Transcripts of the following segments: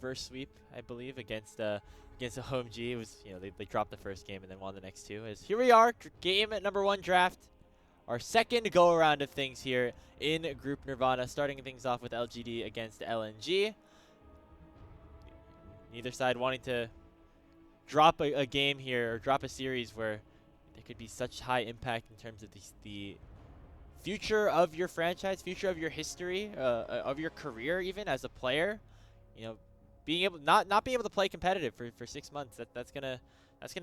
reverse sweep, I believe, against a home G. It was, you know, they dropped the first game and then won the next two. As here we are, game at #1 draft. Our second go-around of things here in Group Nirvana, starting things off with LGD against LNG. Neither side wanting to drop a game here, or drop a series where there could be such high impact in terms of the future of your franchise, future of your history, of your career even as a player. You know, being able not being able to play competitive for 6 months, that's gonna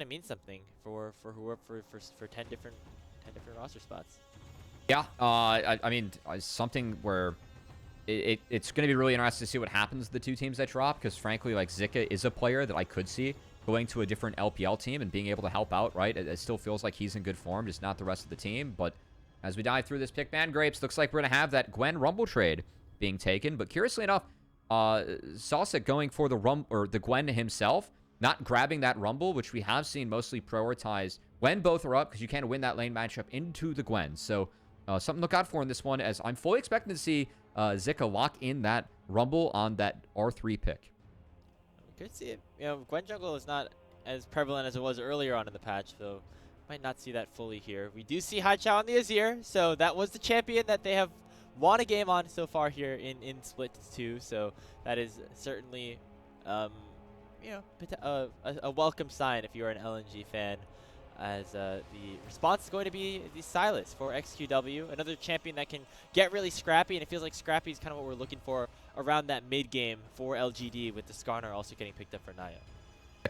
mean something for 10 different roster spots. Yeah, I mean, something where it's going to be really interesting to see what happens to the two teams that drop, because frankly, like, Zika is a player that I could see going to a different LPL team and being able to help out, right? It still feels like he's in good form, just not the rest of the team. But as we dive through this pick, man, Grapes, looks like we're going to have that Gwen Rumble trade being taken. But curiously enough, Sasi going for the Gwen himself, not grabbing that Rumble, which we have seen mostly prioritized when both are up, because you can't win that lane matchup into the Gwen. So something to look out for in this one, as I'm fully expecting to see Zika lock in that Rumble on that R3 pick. We could see it. You know, Gwen jungle is not as prevalent as it was earlier on in the patch, so might not see that fully here. We do see Haichao on the Azir, so that was the champion that they have won a game on so far here in Split 2. So that is certainly, you know, a welcome sign if you're an LNG fan, as the response is going to be the Silas for XQW, another champion that can get really scrappy, and it feels like scrappy is kind of what we're looking for around that mid game for LGD, with the Skarner also getting picked up for Nayo.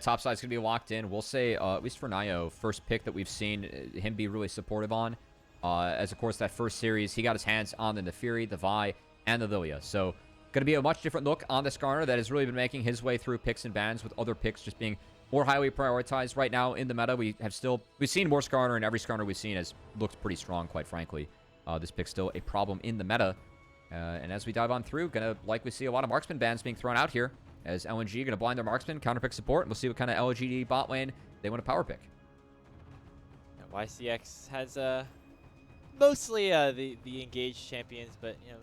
Top side's going to be locked in. We'll say, at least for Nayo, first pick that we've seen him be really supportive on, as of course that first series, he got his hands on the Nefiri, the Vi, and the Lilia. So going to be a much different look on the Skarner that has really been making his way through picks and bans, with other picks just being more highly prioritized right now in the meta. We've seen more Skarner, and every Skarner we've seen has looked pretty strong, quite frankly. This pick's still a problem in the meta. And as we dive on through, gonna likely see a lot of marksman bans being thrown out here, as LNG gonna blind their marksman, counter pick support, and we'll see what kind of LGD bot lane they want to power pick. Now, YCX has mostly the engaged champions, but you know,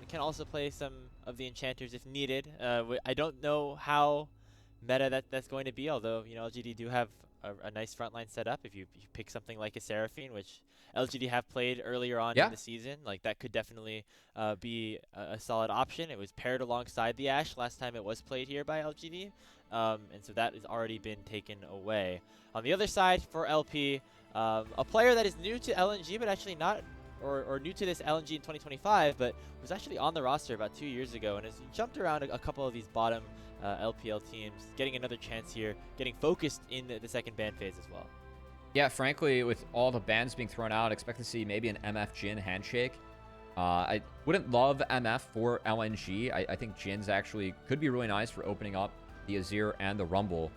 can also play some of the enchanters if needed. I don't know how meta that's going to be, although, you know, LGD do have a nice frontline setup. If you pick something like a Seraphine, which LGD have played earlier on in the season, like, that could definitely be a solid option. It was paired alongside the Ashe last time it was played here by LGD, and so that has already been taken away. On the other side for LP, a player that is new to LNG, but actually not, or new to this LNG in 2025, but was actually on the roster about 2 years ago and has jumped around a couple of these bottom LPL teams, getting another chance here, getting focused in the second ban phase as well. Yeah, frankly, with all the bans being thrown out, I expect to see maybe an MF Jhin handshake. I wouldn't love MF for LNG. I think Jin's actually could be really nice for opening up the Azir and the Rumble.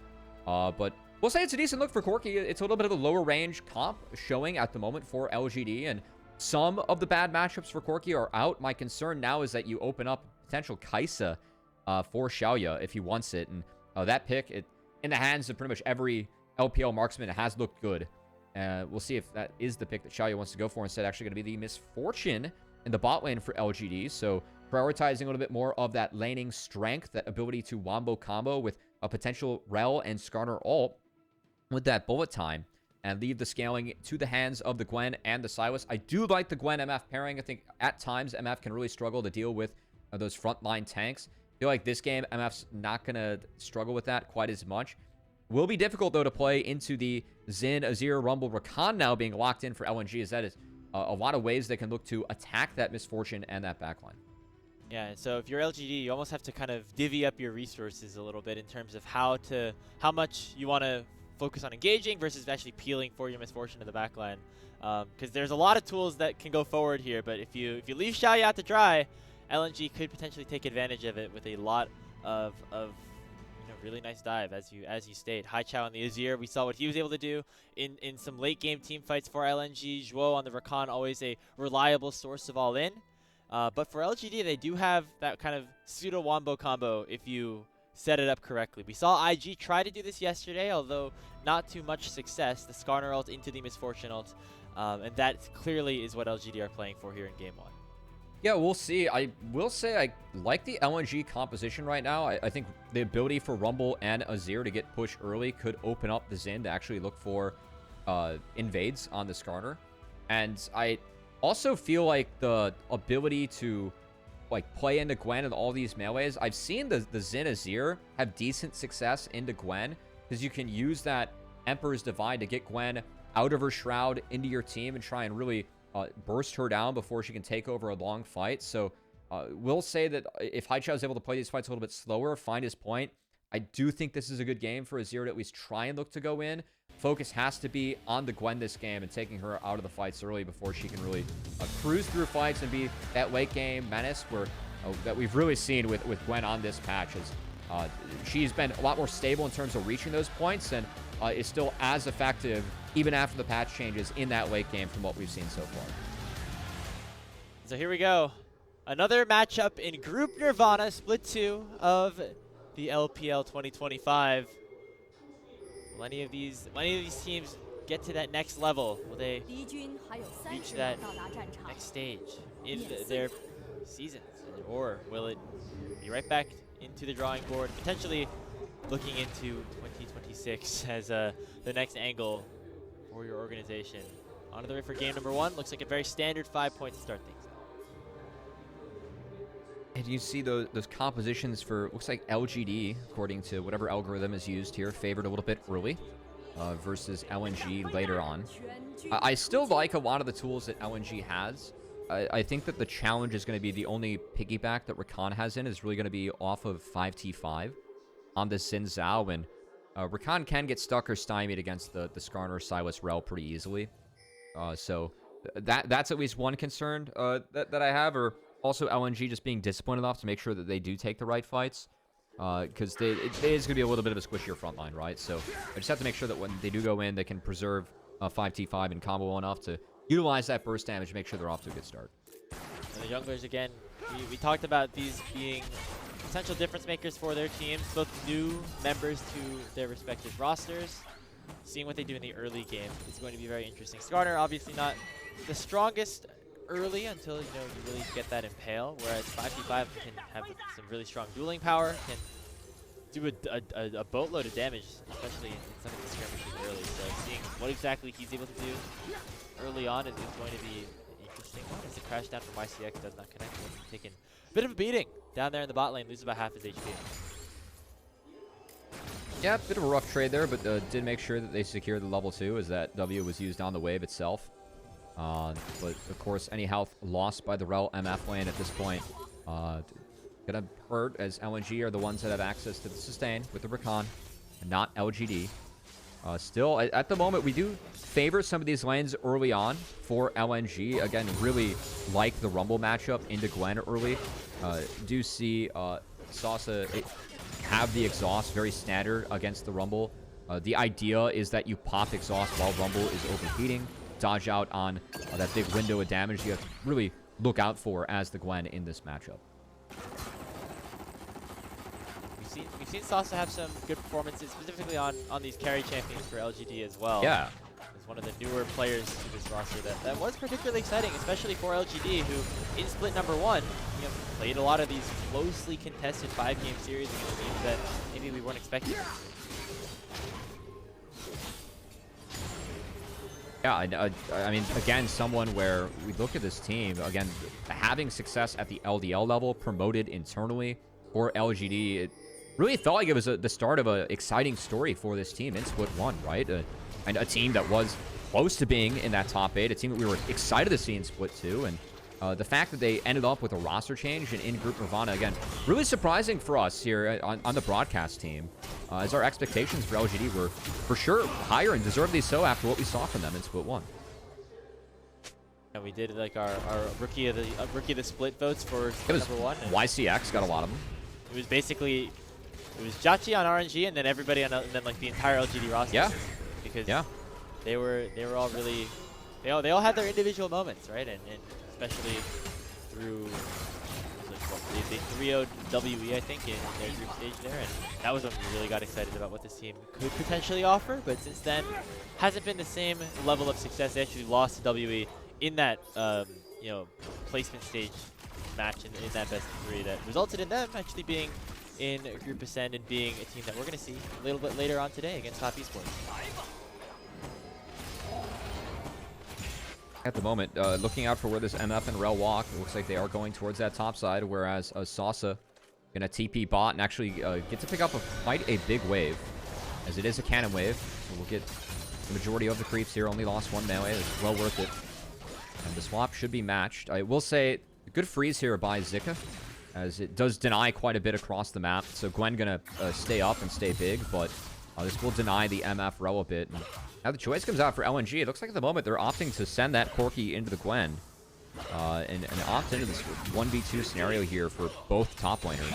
But we'll say it's a decent look for Corki. It's a little bit of a lower range comp showing at the moment for LGD, and some of the bad matchups for Corki are out. My concern now is that you open up potential Kaisa for Shaoye if he wants it. And that pick, in the hands of pretty much every LPL marksman, it has looked good. We'll see if that is the pick that Shaoye wants to go for. Instead, actually going to be the Misfortune in the bot lane for LGD. So prioritizing a little bit more of that laning strength, that ability to wombo combo with a potential Rel and Skarner ult with that bullet time, and leave the scaling to the hands of the Gwen and the Silas. I do like the Gwen MF pairing. I think at times MF can really struggle to deal with those frontline tanks. I feel like this game, MF's not going to struggle with that quite as much. Will be difficult, though, to play into the Xin, Azir, Rumble, Rakan now being locked in for LNG, as that is a lot of ways they can look to attack that Misfortune and that backline. Yeah, so if you're LGD, you almost have to kind of divvy up your resources a little bit in terms of how much you want to focus on engaging versus actually peeling for your Misfortune to the backline. Because there's a lot of tools that can go forward here, but if you leave Shaoye out to dry, LNG could potentially take advantage of it with a lot of really nice dive, as you state. Haichao on the Azir, we saw what he was able to do in some late game team fights for LNG. Zhuo on the Rakan, always a reliable source of all-in. But for LGD, they do have that kind of pseudo wombo combo if you set it up correctly. We saw IG try to do this yesterday, although not too much success. The Skarner ult into the Misfortune ult, and that clearly is what LGD are playing for here in game 1. Yeah, we'll see. I will say I like the LNG composition right now. I think the ability for Rumble and Azir to get pushed early could open up the Xin to actually look for invades on the Skarner. And I also feel like the ability to like play into Gwen and all these melees. I've seen the Xin Azir have decent success into Gwen because you can use that Emperor's Divide to get Gwen out of her shroud into your team and try and really burst her down before she can take over a long fight. So we'll say that if Haichao is able to play these fights a little bit slower, find his point, I do think this is a good game for Azir to at least try and look to go in. Focus has to be on the Gwen this game and taking her out of the fights early before she can really cruise through fights and be that late game menace where that we've really seen with Gwen on this patch. As she's been a lot more stable in terms of reaching those points and is still as effective even after the patch changes in that late game from what we've seen so far. So here we go. Another matchup in Group Nirvana, split 2 of the LPL 2025. Will any of these teams get to that next level? Will they reach that next stage in their seasons? Or will it be right back into the drawing board, potentially looking into 2026 as the next angle for your organization? On to the way for game number 1. Looks like a very standard 5 points to start things. And you see those compositions for, looks like LGD, according to whatever algorithm is used here, favored a little bit early versus LNG later on. I still like a lot of the tools that LNG has. I think that the challenge is going to be the only piggyback that Rakan has in is really going to be off of 5T5 on the Xin Zhao, and Rakan can get stuck or stymied against the Skarner Silas Rel pretty easily. So that's at least one concern that I have, or also LNG just being disciplined enough to make sure that they do take the right fights, because it is going to be a little bit of a squishier front line, right? So I just have to make sure that when they do go in, they can preserve 5T5 and combo well enough to utilize that burst damage, make sure they're off to a good start. And the junglers, again, we talked about these being potential difference makers for their teams, both new members to their respective rosters. Seeing what they do in the early game is going to be very interesting. Skarner, obviously not the strongest early until you really get that impale, whereas 5v5 can have some really strong dueling power, can do a boatload of damage, especially in some of the skirmishes early. So seeing what exactly he's able to do early on is going to be an interesting one, as the crash down from YCX does not connect. Taking a bit of a beating down there in the bot lane, loses about half his HP. Yeah, a bit of a rough trade there, but did make sure that they secured the level 2 as that W was used on the wave itself. But of course, any health lost by the Rel MF lane at this point gonna hurt, as LNG are the ones that have access to the sustain with the Rakan, and not LGD. Still, at the moment, we do favor some of these lanes early on for LNG. Again, really like the Rumble matchup into Gwen early. Do see Sasa have the exhaust, very standard against the Rumble. The idea is that you pop exhaust while Rumble is overheating, dodge out on that big window of damage you have to really look out for as the Gwen in this matchup. We've seen Sasa have some good performances, specifically on these carry champions for LGD as well. Yeah. He's one of the newer players to this roster that was particularly exciting, especially for LGD, who in split number 1 played a lot of these closely contested 5-game series against teams that maybe we weren't expecting. Yeah, I mean, again, someone where we look at this team, again, having success at the LDL level, promoted internally for LGD, it really felt like it was the start of an exciting story for this team in Split 1, right? And a team that was close to being in that top 8, a team that we were excited to see in Split 2, and the fact that they ended up with a roster change and in Group Nirvana, again, really surprising for us here on the broadcast team, as our expectations for LGD were for sure higher and deservedly so after what we saw from them in Split 1. And we did like our rookie of the split votes for number 1. YCX got a lot of them. It was basically, it was Jachi on RNG and then everybody on, and then like the entire LGD roster. Yeah. Because they were all really, they all had their individual moments, right? And especially through, they 3-0'd WE, I think, in their group stage there, and that was when we really got excited about what this team could potentially offer. But since then, hasn't been the same level of success. They actually lost to WE in that placement stage match in that best of 3 that resulted in them actually being in Group Ascend and being a team that we're going to see a little bit later on today against Top Esports. At the moment, looking out for where this MF and Rel walk, it looks like they are going towards that top side, whereas Sasa gonna TP bot and actually get to pick up quite a big wave, as it is a cannon wave. So we'll get the majority of the creeps here. Only lost 1 melee. It's well worth it. And the swap should be matched. I will say, a good freeze here by Zika, as it does deny quite a bit across the map. So Gwen gonna stay up and stay big, but this will deny the MF Rel a bit. And now the choice comes out for LNG. It looks like at the moment they're opting to send that Corki into the Gwen. And opt into this 1v2 scenario here for both top laners.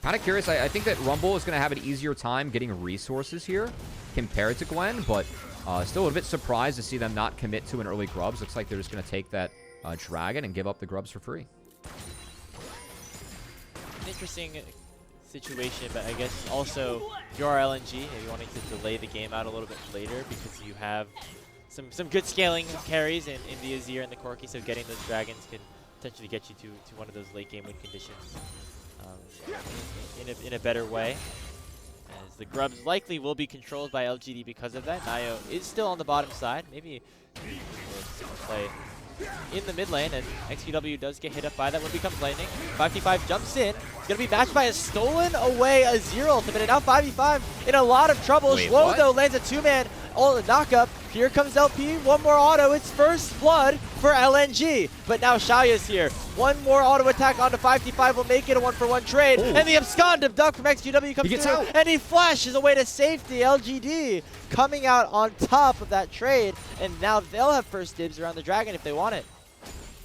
Kind of curious. I think that Rumble is going to have an easier time getting resources here compared to Gwen, but still a little bit surprised to see them not commit to an early Grubs. Looks like they're just going to take that Dragon and give up the Grubs for free. An interesting situation, but I guess also if you are LNG, maybe wanting to delay the game out a little bit later because you have some good scaling carries in the Azir and the Corki, so getting those dragons can potentially get you to one of those late game win conditions in a better way. As the Grubs likely will be controlled by LGD because of that. Nayo is still on the bottom side. Maybe we'll play in the mid lane, and XQW does get hit up by that when it becomes lightning. 5v5 jumps in. It's going to be matched by a stolen away Azir ultimate, and now 5v5 in a lot of trouble. Zhuo, though, lands a 2-man knock-up. Here comes LP, one more auto. It's first blood for LNG. But now Shaoye is here. One more auto attack onto 5v5 will make it a 1-for-1 trade. Ooh. And the abscond of Duck from XQW comes through, out, and he flashes away to safety. LGD coming out on top of that trade, and now they'll have first dibs around the Dragon if they want it.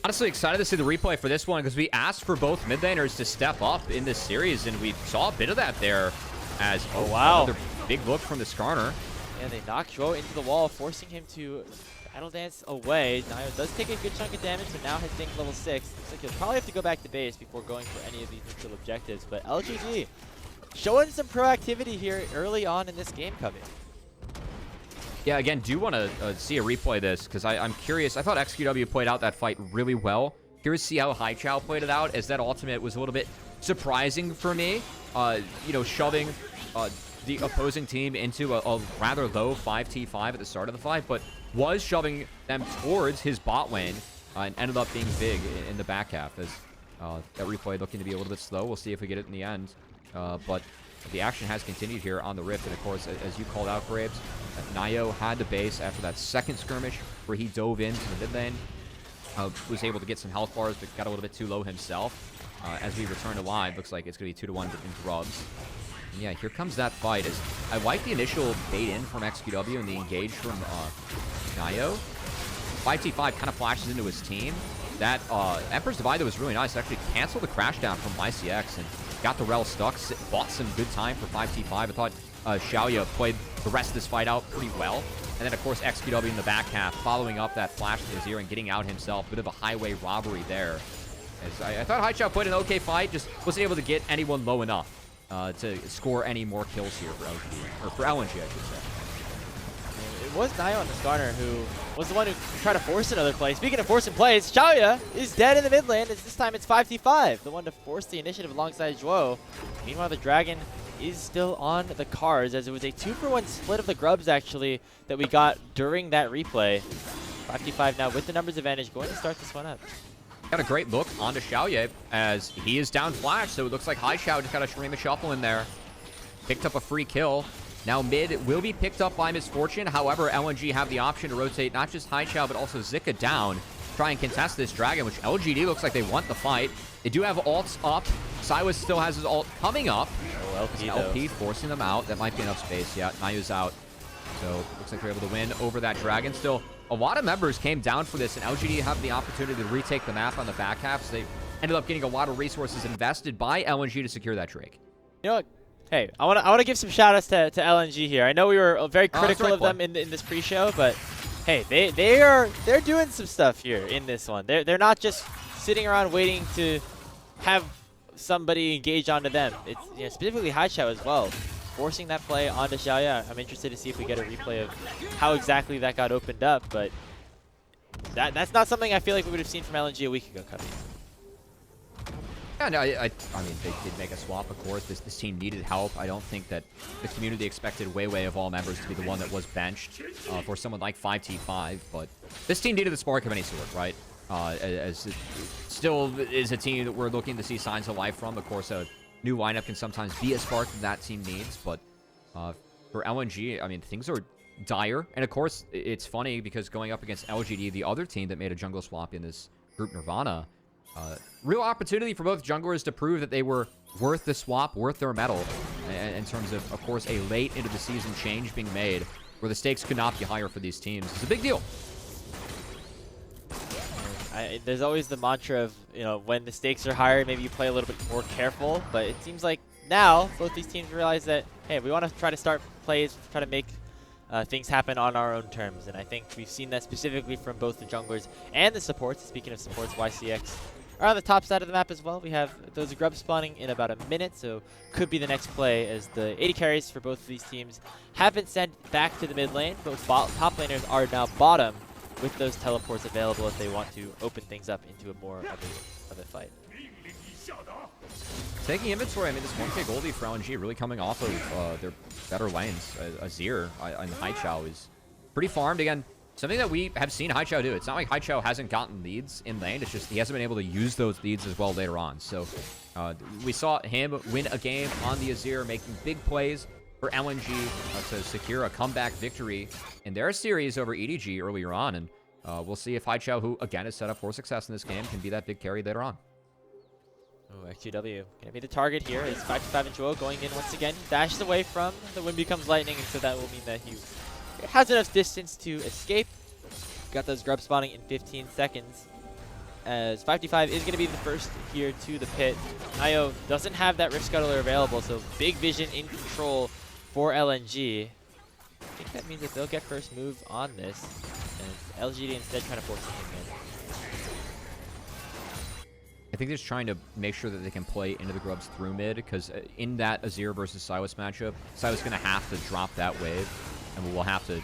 Honestly excited to see the replay for this one, because we asked for both mid laners to step up in this series, and we saw a bit of that there as, wow, another big look from the Skarner. And they knock Zhuo into the wall, forcing him to battle dance away. Nayo does take a good chunk of damage, but now has Dink level 6. Looks like he'll probably have to go back to base before going for any of these neutral objectives. But LGD showing some proactivity here early on in this game, Cubby. Yeah, again, do want to see a replay of this, because I'm curious. I thought XQW played out that fight really well. Curious to see how Haichao played it out, as that ultimate was a little bit surprising for me. You know, shoving the opposing team into a rather low 5t5 at the start of the fight, but was shoving them towards his bot lane and ended up being big in the back half, as that replay looking to be a little bit slow. We'll see if we get it in the end. But the action has continued here on the Rift, and of course, as you called out, Graves, Nayo had the base after that second skirmish where he dove into the mid lane. Was able to get some health bars, but got a little bit too low himself. As we return to live, looks like it's going to be 2-1 in Grubs. Yeah, here comes that fight. I like the initial bait in from XQW and the engage from Nayo. 5t5 kind of flashes into his team. That Emperor's Divide was really nice. It actually canceled the crash down from YCX and got the Rel stuck. Bought some good time for 5t5. I thought Shaoye played the rest of this fight out pretty well. And then, of course, XQW in the back half, following up that flash to Azir and getting out himself. Bit of a highway robbery there. As I thought Haichao played an okay fight, just wasn't able to get anyone low enough to score any more kills here for LG, or for LNG, I should say. It was Nayo on the Skarner who was the one who tried to force another play. Speaking of forcing plays, Shaoye is dead in the mid lane. This time it's 5t5, the one to force the initiative alongside Zhuo. Meanwhile, the Dragon is still on the cards, as it was a 2-for-1 split of the Grubs, actually, that we got during that replay. 5t5 now with the numbers advantage, going to start this one up. Got a great look onto Shaoye, as he is down flash, so it looks like Haichao just got a stream of shuffle in there. Picked up a free kill. Now mid will be picked up by Misfortune. However, LNG have the option to rotate not just Haichao, but also Zika down. Try and contest this Dragon, which LGD looks like they want the fight. They do have ults up. Silas still has his ult coming up. Oh, LP forcing them out. That might be enough space. Yeah, Nayu's out. So looks like they're able to win over that Dragon. Still, a lot of members came down for this, and LGD have the opportunity to retake the map on the back half. So they ended up getting a lot of resources invested by LNG to secure that Drake. You know what? Hey, I want to give some shout-outs to LNG here. I know we were very critical of them in this pre-show, but hey, they're doing some stuff here in this one. They're not just sitting around waiting to have somebody engage onto them. It's, you know, specifically Haichao as well, forcing that play onto Shaoye. I'm interested to see if we get a replay of how exactly that got opened up, but that's not something I feel like we would have seen from LNG a week ago, Cubby. Yeah, no, I mean, they did make a swap, of course. This team needed help. I don't think that the community expected WeiWei of all members to be the one that was benched for someone like 5T5, but this team needed a spark of any sort, right? As it still is a team that we're looking to see signs of life from. Of course, a new lineup can sometimes be a spark that team needs, but for LNG, I mean, things are dire. And of course, it's funny because going up against LGD, the other team that made a jungle swap in this group Nirvana, real opportunity for both junglers to prove that they were worth the swap, worth their medal, in terms of course, a late into the season change being made where the stakes could not be higher for these teams. It's a big deal. There's always the mantra of, you know, when the stakes are higher, maybe you play a little bit more careful, but it seems like now both these teams realize that, hey, we want to try to start plays, try to make things happen on our own terms, and I think we've seen that specifically from both the junglers and the supports. Speaking of supports, YCX are on the top side of the map as well. We have those grubs spawning in about a minute, so could be the next play as the 80 carries for both of these teams have been sent back to the mid lane. Both top laners are now bottom with those teleports available if they want to open things up into a more of a fight. Taking inventory, I mean, this 1k Goldie for LNG really coming off of their better lanes. Azir and Haichao is pretty farmed. Again, something that we have seen Haichao do. It's not like Haichao hasn't gotten leads in lane. It's just he hasn't been able to use those leads as well later on. So we saw him win a game on the Azir, making big plays for LNG to secure a comeback victory in their series over EDG earlier on. And we'll see if Haichao, who again is set up for success in this game, can be that big carry later on. Oh, XGW gonna be the target here. Is 5-5 and Zhuo going in once again. Dashes away from the wind becomes lightning, and so that will mean that he has enough distance to escape. Got those grubs spawning in 15 seconds. As 5T5 is going to be the first here to the pit. Io doesn't have that Rift Scuttler available, so big vision in control for LNG. I think that means that they'll get first move on this. And LGD instead trying to force him in. I think they're just trying to make sure that they can play into the grubs through mid, because in that Azir versus Silas matchup, Silas going to have to drop that wave, and we'll have to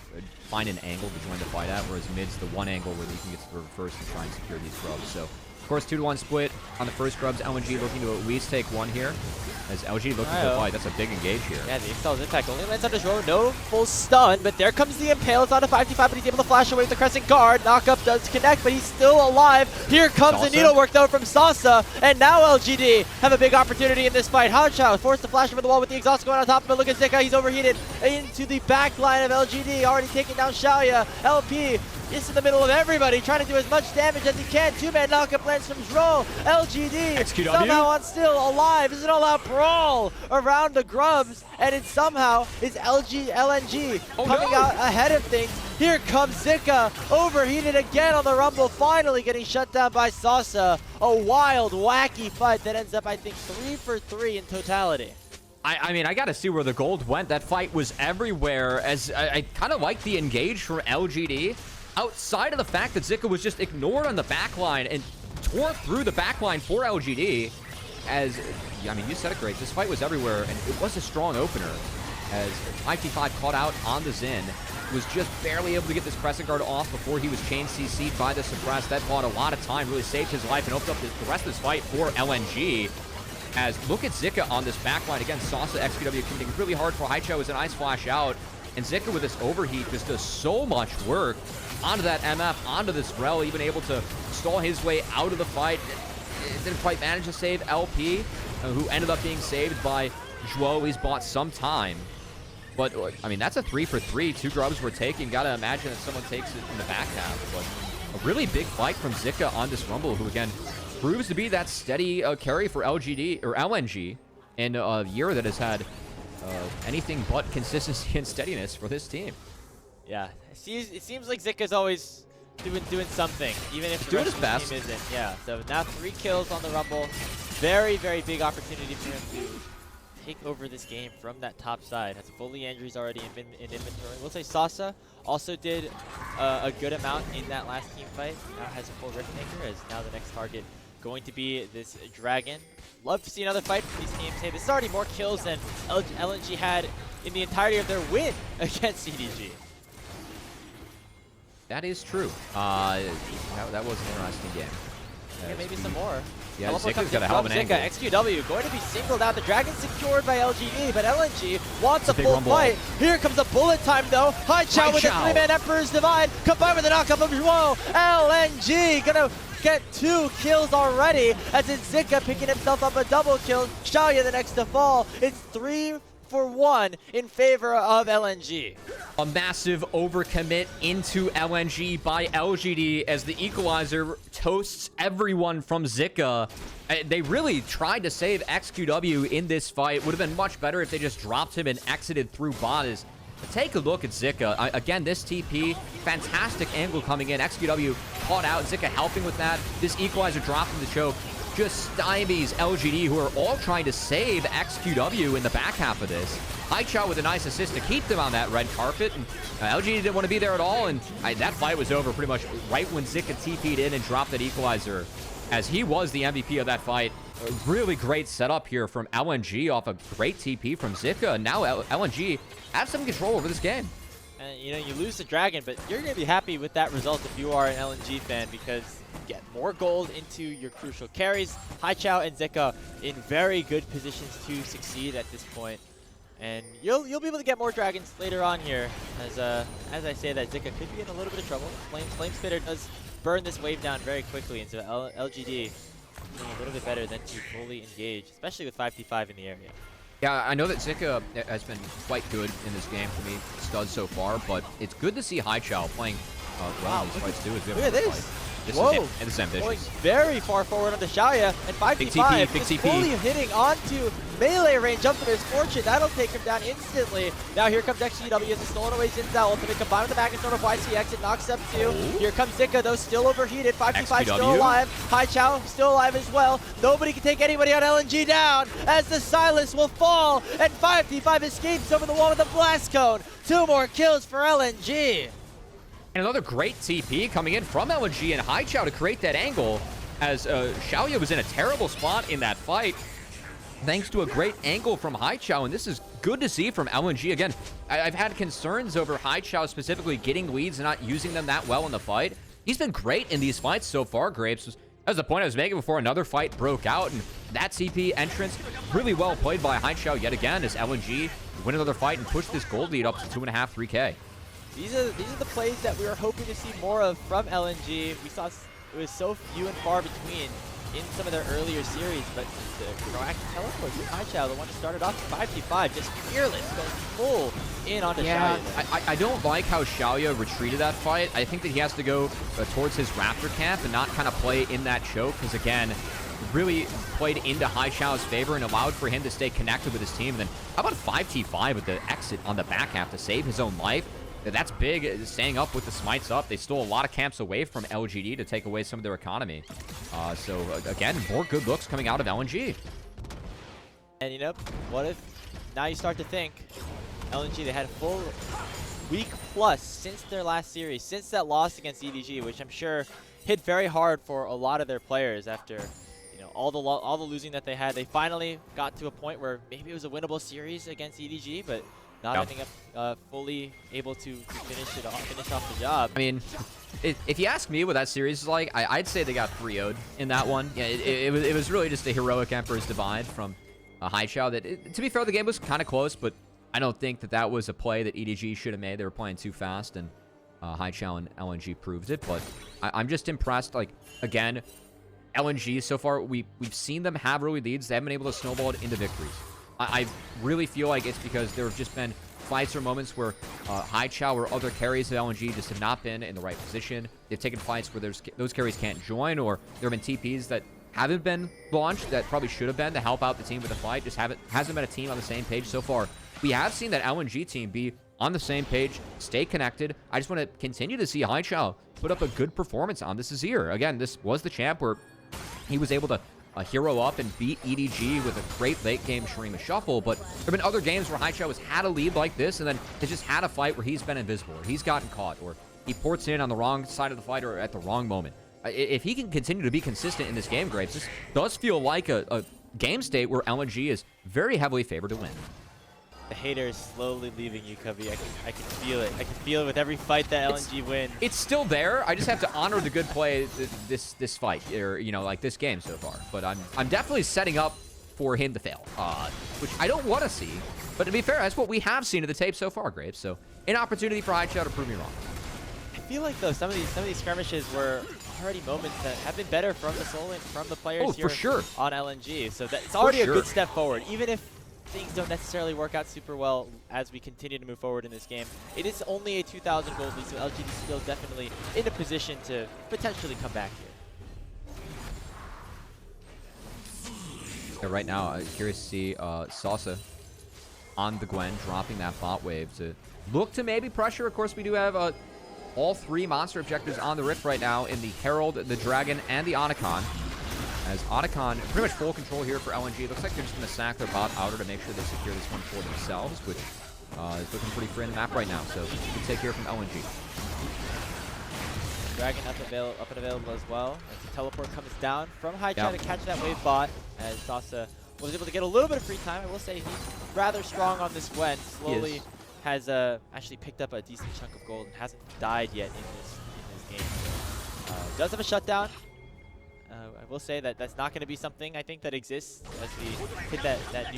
find an angle to join the fight at, whereas mid's the one angle where they can get to the first and try and secure these grubs. So, of course, 2-1 split on the first grubs. LNG looking to at least take one here, as LG looking to fight. That's a big engage here. Yeah, the Excel's impact only lands on Zhuo. No full stun, but there comes the Impale. It's on a 5v5, but he's able to flash away with the Crescent Guard. Knockup does connect, but he's still alive. Here comes the needlework, though, from Sasa, and now LGD have a big opportunity in this fight. Haichao forced to flash over the wall with the exhaust going on top of it. Look at Zika, he's overheated into the back line of LGD, already taking down Shaoye. LP is in the middle of everybody, trying to do as much damage as he can. Two-man knockup lands from Zhuo. LGD XQW somehow on still alive. This is an all-out brawl around the grubs, and it somehow is LNG coming out ahead of things. Here comes Zika, overheated again on the Rumble, finally getting shut down by Sasa. A wild, wacky fight that ends up, I think, 3 for 3 in totality. I mean, I got to see where the gold went. That fight was everywhere, as I kind of like the engage from LGD. Outside of the fact that Zika was just ignored on the backline and tore through the backline for LGD, as, I mean, you said it great. This fight was everywhere, and it was a strong opener, as 5T5 caught out on the Xin, was just barely able to get this Crescent Guard off before he was chain CC'd by the Suppress. That bought a lot of time, really saved his life, and opened up the rest of this fight for LNG. As, look at Zika on this backline. Again, Sasa XQW committing really hard for Haichao as an ice flash out, and Zika with this overheat just does so much work onto that MF, onto this Rel, even able to stall his way out of the fight. Didn't quite manage to save LP, who ended up being saved by Zhuo. He's bought some time. But, I mean, that's a 3 for 3. 2 grubs were taken. Gotta imagine that someone takes it in the back half. But a really big fight from Zika on this Rumble, who, again, proves to be that steady carry for LGD, or LNG, in a year that has had anything but consistency and steadiness for this team. Yeah, it seems like Zika's always doing something, even if the rest of the team isn't. Yeah, so now 3 kills on the Rumble. Very, very big opportunity for him to take over this game from that top side. Has fully Andrews already in inventory. We'll say Sasa also did a good amount in that last team fight. Now has a full Riftmaker, as now the next target going to be this Dragon. Love to see another fight from these teams. Hey, this is already more kills than LNG had in the entirety of their win against CDG. That is true. That was an interesting game. Yeah, maybe some more. Yeah, Teleport Zika's comes got in a hell of from an Zika. angle. XQW going to be singled out. The Dragon secured by LGD, but LNG wants a big full rumble. fight. Here comes a bullet time though. Haichao with a Haichao. 3-man Emperor's Divide, combined with the knockup of Zhuo. LNG gonna get 2 kills already, as it's Zika picking himself up a double kill. Shaoye the next to fall. It's 3-for-1 in favor of LNG. A massive overcommit into LNG by LGD as the equalizer toasts everyone from Zika. They really tried to save XQW in this fight. Would have been much better if they just dropped him and exited through VODS. Take a look at Zika. Again, this TP, fantastic angle coming in. XQW caught out. Zika helping with that. This equalizer dropping the choke just stymies LGD, who are all trying to save XQW in the back half of this. Haichao with a nice assist to keep them on that red carpet, and LGD didn't want to be there at all, and that fight was over pretty much right when Zika TP'd in and dropped that equalizer, as he was the MVP of that fight. A really great setup here from LNG off a great TP from Zika, and now LNG have some control over this game. And you know, you lose the Dragon, but you're going to be happy with that result if you are an LNG fan, because you get more gold into your crucial carries. Haichao and Zika in very good positions to succeed at this point. And you'll be able to get more Dragons later on here, as I say that Zika could be in a little bit of trouble. Flame Spitter does burn this wave down very quickly, and so LGD doing a little bit better than to fully engage, especially with 5v5 in the area. Yeah, I know that Zika has been quite good in this game for me, studs so far, but it's good to see Haichao playing well in these fights too. Look at this. This Whoa. is this is ambitious. Going very far forward onto Shaoye, and 5v5 Big TP, big is TP. fully hitting onto melee range up for his fortune. That'll take him down instantly. Now here comes XGW as the stolen away Zin's ultimate, combined with the back and sort of YCX. It knocks up 2. Here comes Zika, though, still overheated. 5v5 still XQW. alive. Haichao still alive as well. Nobody can take anybody on LNG down, as the Silas will fall, and 5v5 escapes over the wall with a blast cone. 2 more kills for LNG. And another great TP coming in from LNG and Haichao to create that angle, as Shaoye was in a terrible spot in that fight, thanks to a great angle from Haichao, and this is good to see from LNG. Again, I've had concerns over Haichao specifically getting leads and not using them that well in the fight. He's been great in these fights so far, Grapes. That was the point I was making before another fight broke out, and that TP entrance really well played by Haichao yet again, as LNG win another fight and push this gold lead up to 2.5, 3K. These are the plays that we were hoping to see more of from LNG. We saw it was so few and far between in some of their earlier series, but the proactive teleports with Haichao, the one who started off 5v5, just fearless, going full in onto Shaoye. I don't like how Shaoye retreated that fight. I think that he has to go towards his Raptor camp and not kind of play in that choke, because again, really played into Haichao's favor and allowed for him to stay connected with his team. And then how about 5t5 with the exit on the back half to save his own life? That's big, staying up with the smites up. They stole a lot of camps away from LGD to take away some of their economy. So, again, more good looks coming out of LNG. And, you know, what if now you start to think LNG, they had a full week plus since their last series, since that loss against EDG, which I'm sure hit very hard for a lot of their players after, you know, all the losing that they had. They finally got to a point where maybe it was a winnable series against EDG, but not ending up fully able to finish off the job. I mean, if you ask me what that series is like, I'd say they got 3-0'd in that one. Yeah, it was really just a heroic Emperor's Divide from Haichao. To be fair, the game was kind of close, but I don't think that was a play that EDG should have made. They were playing too fast, and Haichao and LNG proved it. But I'm just impressed. Like, again, LNG so far, we've seen them have early leads. They haven't been able to snowball it into victories. I really feel like it's because there have just been fights or moments where Haichao or other carries of LNG just have not been in the right position. They've taken fights where those carries can't join, or there have been TPs that haven't been launched that probably should have been to help out the team with the fight. Just hasn't been a team on the same page so far. We have seen that LNG team be on the same page, stay connected. I just want to continue to see Haichao put up a good performance on this Azir. Again, this was the champ where he was able to hero up and beat EDG with a great late game Shurima shuffle, but there have been other games where Haichao has had a lead like this and then has just had a fight where he's been invisible, or he's gotten caught, or he ports in on the wrong side of the fight or at the wrong moment. If he can continue to be consistent in this game, Grapes, this does feel like a game state where LNG is very heavily favored to win. The haters slowly leaving you, Cubby. I can feel it. I can feel it with every fight that LNG wins. It's still there. I just have to honor the good play this fight, or like this game so far. But I'm definitely setting up for him to fail, which I don't want to see. But to be fair, that's what we have seen in the tape so far, Graves. So an opportunity for Haichao to prove me wrong. I feel like though some of these skirmishes were already moments that have been better from the from the players here for sure. on LNG. So it's already a good step forward, even if things don't necessarily work out super well as we continue to move forward in this game. It is only a 2,000 gold lead, so LGD still definitely in a position to potentially come back here. Yeah, right now, I'm curious to see Sasi on the Gwen, dropping that bot wave to look to maybe pressure. Of course, we do have all 3 monster objectives on the Rift right now in the Herald, the Dragon, and the Otacon. As Otacon, pretty much full control here for LNG. Looks like they're just going to sack their bot outer to make sure they secure this one for themselves, which is looking pretty free in the map right now. So good take here from LNG. Dragon up and available as well. As the teleport comes down from Haichao to catch that wave bot, as Sasi was able to get a little bit of free time. I will say he's rather strong on this Gwen. Slowly has actually picked up a decent chunk of gold and hasn't died yet in this game. Does have a shutdown. I will say that that's not going to be something I think that exists as we hit that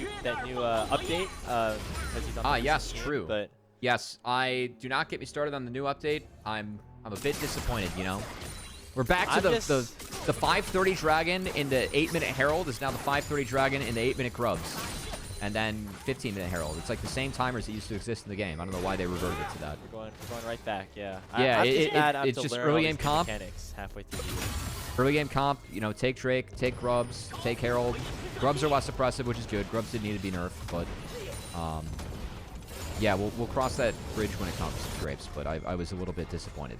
new update. Because he's on the yes, team, true. But yes, do not get me started on the new update. I'm a bit disappointed. We're back to the 5:30 Dragon in the 8-minute Herald is now the 5:30 Dragon in the 8-minute Grubs. And then 15-minute Herald. It's like the same timers that used to exist in the game. I don't know why they reverted it to that. We're going right back, yeah. Yeah, it's just early game comp. Mechanics halfway through the year. Early game comp, take Drake, take Grubs, take Herald. Grubs are less suppressive, which is good. Grubs didn't need to be nerfed, but yeah, we'll cross that bridge when it comes to Grapes. But I was a little bit disappointed.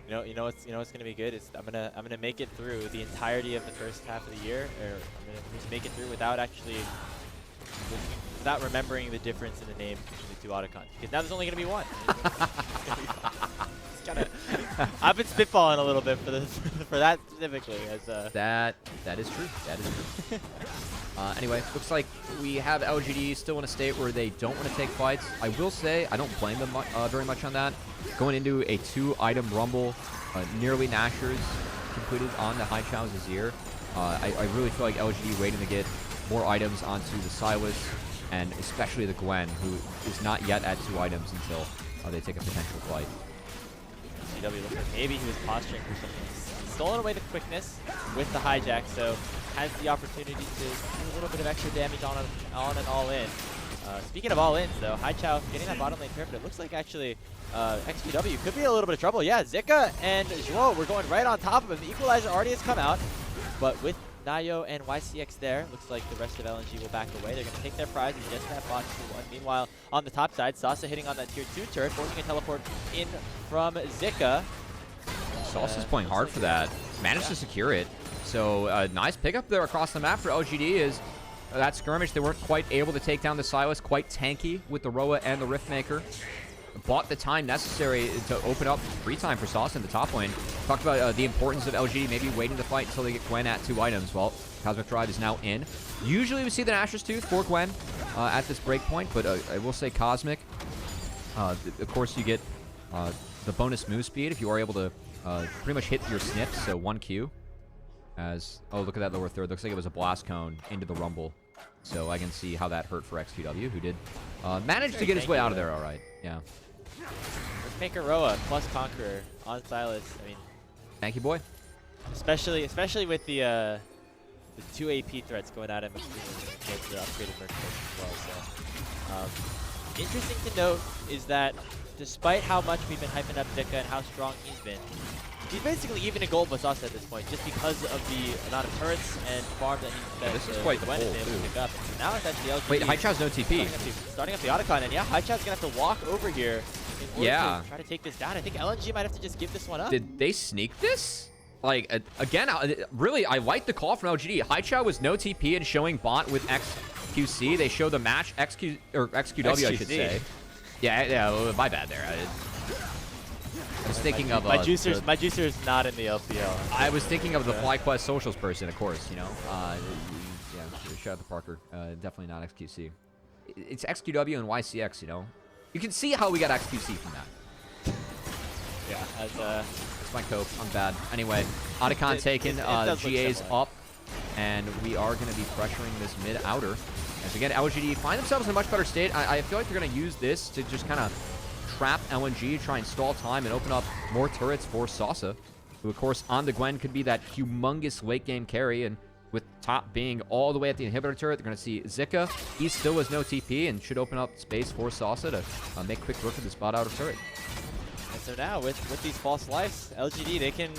You know what's gonna be good is I'm gonna make it through the entirety of the first half of the year, or I'm gonna just make it through without remembering the difference in the name between the 2 Otacons, because now there's only gonna be one. I've been spitballing a little bit for that specifically. As that is true. That is true. Anyway, looks like we have LGD still in a state where they don't want to take fights. I will say I don't blame them very much on that. Going into a 2-item Rumble, nearly Nashers completed on the Haichao's Azir. I really feel like LGD waiting to get more items onto the Silas, and especially the Gwen, who is not yet at 2 items until they take a potential fight. CW looks like maybe he was posturing for something. Stolen away the quickness with the hijack, so has the opportunity to do a little bit of extra damage on and all in. Speaking of all in, though, Haichao getting that bottom lane turret, but it looks like actually XQW could be in a little bit of trouble. Yeah, Zika and Zhuo were going right on top of him. The equalizer already has come out, but with Nayo and YCX there, looks like the rest of LNG will back away. They're going to take their prize and just that bot to 1. Meanwhile, on the top side, Sasi hitting on that tier 2 turret, forcing a teleport in from Zika. Sasi's playing hard for that. Managed to secure it. So nice pickup there across the map for LGD is that skirmish. They weren't quite able to take down the Silas. Quite tanky with the Roa and the Riftmaker. Bought the time necessary to open up free time for Sasi in the top lane. Talked about the importance of LGD maybe waiting to fight until they get Gwen at 2 items. Well, Cosmic Drive is now in. Usually we see the Nashor's Tooth for Gwen at this break point, but I will say Cosmic. Of course, you get the bonus move speed if you are able to pretty much hit your snips, so 1Q. Oh, look at that lower third. Looks like it was a blast cone into the Rumble. So I can see how that hurt for XQW, who did manage to get his way out of there all right. Yeah. Maker Roa plus Conqueror on Silas. I mean, thank you, boy. Especially with the 2 AP threats going at him against the upgraded Merc as well. So, interesting to note is that despite how much we've been hyping up Zika and how strong he's basically even in gold with Sasi at this point, just because of the amount of turrets and farm that this is quite Gwen is able to pick up. Now it's actually LGD. Wait, Haichao's no TP. Starting up the Otacon, and yeah, Haichao's gonna have to walk over here in order to try to take this down. I think LNG might have to just give this one up. Did they sneak this? Like, again, really, I like the call from LGD. Haichao was no TP and showing bot with XQC. They show the match, XQW, I should say. Yeah, my bad there. I was thinking of my juicer's not in the LPL. I was thinking of the FlyQuest socials person, of course. Yeah, shout out to Parker. Definitely not XQC. it's XQW and YCX, you know? You can see how we got XQC from that. Yeah, as That's my cope. I'm bad. Anyway, Otacon taken. GA's up. And we are going to be pressuring this mid-outer. As again, LGD find themselves in a much better state. I feel like they're going to use this to just kind of trap LNG, try and stall time, and open up more turrets for Sasa, who, of course, on the Gwen could be that humongous late-game carry. And with top being all the way at the inhibitor turret, they're going to see Zika. He still has no TP and should open up space for Sasa to make quick work of this bot outer turret. And so now, with these false lives, LGD, they can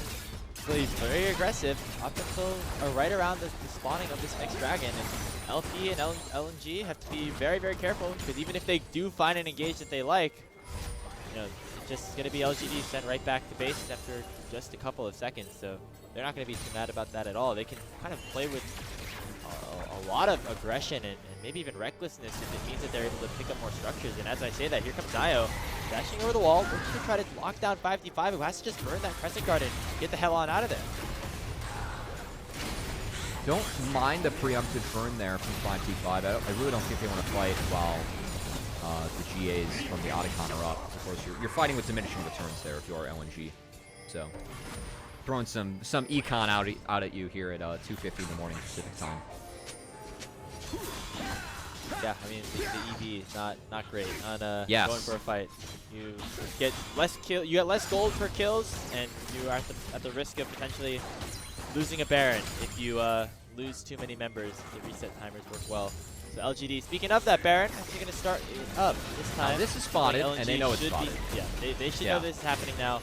play very aggressive up until right around the spawning of this next dragon. And LP and LNG have to be very, very careful, because even if they do find an engage that they like, you know, it's just going to be LGD sent right back to base after just a couple of seconds. So they're not going to be too mad about that at all. They can kind of play with a lot of aggression and maybe even recklessness if it means that they're able to pick up more structures. And as I say that, here comes Zio, dashing over the wall, looking to try to lock down 5d5, who has to just burn that Crescent Guard and get the hell on out of there. Don't mind the preemptive burn there from 5d5. I really don't think they want to fight while the GAs from the Otacon are up. Of course, you're fighting with diminishing returns there if you are LNG. So, throwing some econ out at you here at 2:50 in the morning Pacific time. Yeah, I mean, the EV is not great on yes. going for a fight. You get less gold per kills, and you are at the risk of potentially losing a Baron if you lose too many members. The reset timers work well. So LGD, speaking of that Baron, actually going to start it up this time. Now this is spotted, LNG and they know it's spotted. They should know this is happening now.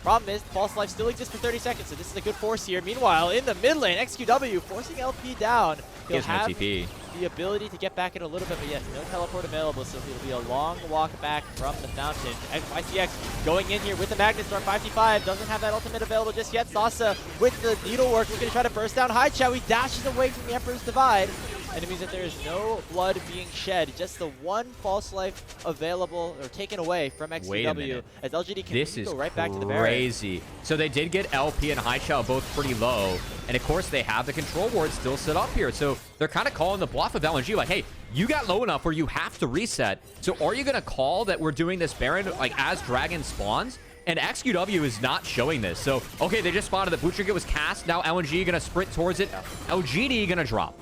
Problem is, False Life still exists for 30 seconds, so this is a good force here. Meanwhile, in the mid lane, XQW forcing LP down. He'll have no TP. The ability to get back in a little bit, but yes, no teleport available, so it'll be a long walk back from the fountain. YCX going in here with the Magnet Storm, 5d5, doesn't have that ultimate available just yet. Sasa with the needlework, looking to try to burst down Haichao. He dashes away from the Emperor's Divide. And it means that there is no blood being shed, just the one false life available or taken away from XQW as LGD can go right back to the Baron. Crazy. So they did get LP and Haichao both pretty low, and of course they have the control ward still set up here. So they're kind of calling the bluff of LNG, like, hey, you got low enough where you have to reset. So are you gonna call that we're doing this Baron like as Dragon spawns? And XQW is not showing this. So okay, they just spotted the Blue Trinket was cast. Now LNG gonna sprint towards it. LGD gonna drop.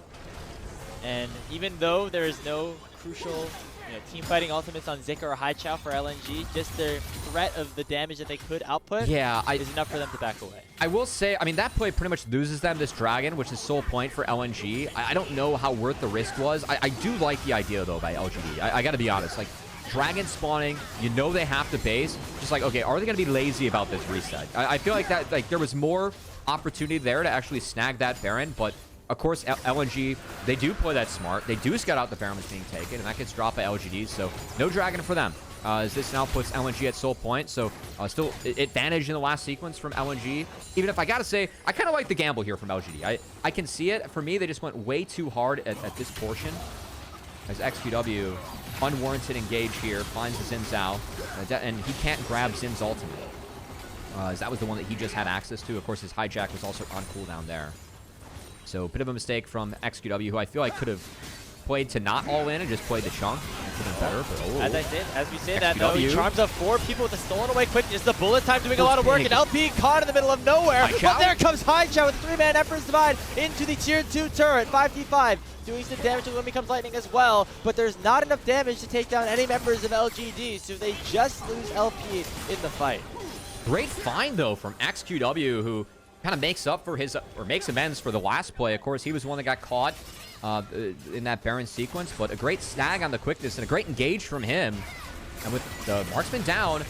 And even though there is no crucial team fighting ultimates on Zika or Haichao for LNG, just their threat of the damage that they could output is enough for them to back away. I will say, I mean, that play pretty much loses them this Dragon, which is sole point for LNG. I don't know how worth the risk was. I do like the idea, though, by LGD. I got to be honest. Like, Dragon spawning, you know they have to base. Just like, okay, are they going to be lazy about this reset? I feel like that, like, there was more opportunity there to actually snag that Baron, but of course, LNG, they do play that smart. They do scout out the Baron that's being taken, and that gets dropped by LGD, so no Dragon for them. As this now puts LNG at sole point, so still advantage in the last sequence from LNG. Even if I gotta say, I kind of like the gamble here from LGD. I can see it. For me, they just went way too hard at this portion. As XQW, unwarranted engage here, finds the Xin Zhao, and he can't grab Xin's ultimate. As that was the one that he just had access to. Of course, his hijack was also on cooldown there. So a bit of a mistake from XQW, who I feel like could have played to not all in and just played the chunk. It could have been better, but as we say that, though, he charms up 4 people with the stolen away quickness. The bullet time doing a lot of work, and LP caught in the middle of nowhere. But there comes Haichao with 3-man Emperor's Divide into the tier 2 turret, 5d5. Doing some damage to when becomes lightning as well, but there's not enough damage to take down any members of LGD, so they just lose LP in the fight. Great find, though, from XQW, who kind of makes up for his, or makes amends for the last play. Of course, he was the one that got caught in that Baron sequence, but a great snag on the quickness and a great engage from him. And with the marksman down,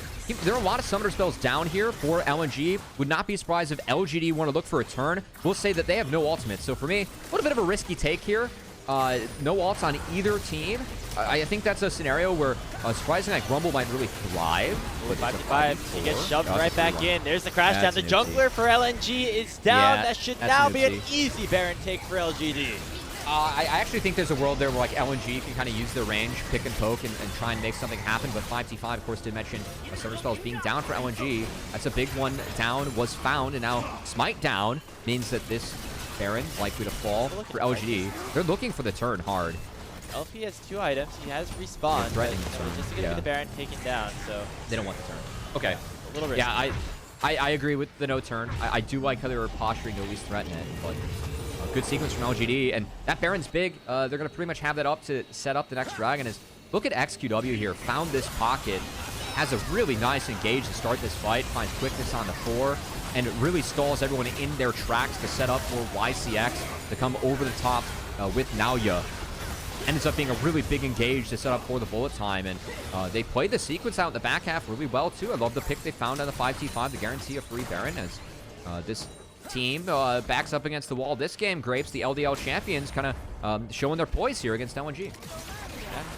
there are a lot of summoner spells down here for LNG. Would not be surprised if LGD want to look for a turn. We'll say that they have no ultimate. So for me, a little bit of a risky take here. No ults on either team. I think that's a scenario where surprisingly Grumble might really thrive. 5d5, he gets shoved right back in. There's the crash down. The jungler for LNG is down. That should now be an easy Baron take for LGD. I actually think there's a world there where like LNG can kind of use their range, pick and poke, and try and make something happen. But 5d5, of course, did mention summoner spells being down for LNG. That's a big one. Down was found, and now Smite down means that this Baron likely to fall for LGD. They're looking for the turn hard. LP has 2 items. He has respawn. Threatening But, the turn. just going to be the Baron taken down. So They don't want the turn. Okay. a little risky. Yeah, I agree with the no turn. I do like how they were posturing to at least threaten it, but a good sequence from LGD. And that Baron's big. They're going to pretty much have that up to set up the next dragon. Look at XQW here. Found this pocket. Has a really nice engage to start this fight. Finds quickness on the 4. And it really stalls everyone in their tracks to set up for YCX to come over the top with Naoya. Ends up being a really big engage to set up for the bullet time. And they played the sequence out in the back half really well, too. I love the pick they found on the 5T5 to guarantee a free Baron as this team backs up against the wall. This game, Grapes, the LDL champions, kind of showing their poise here against LNG.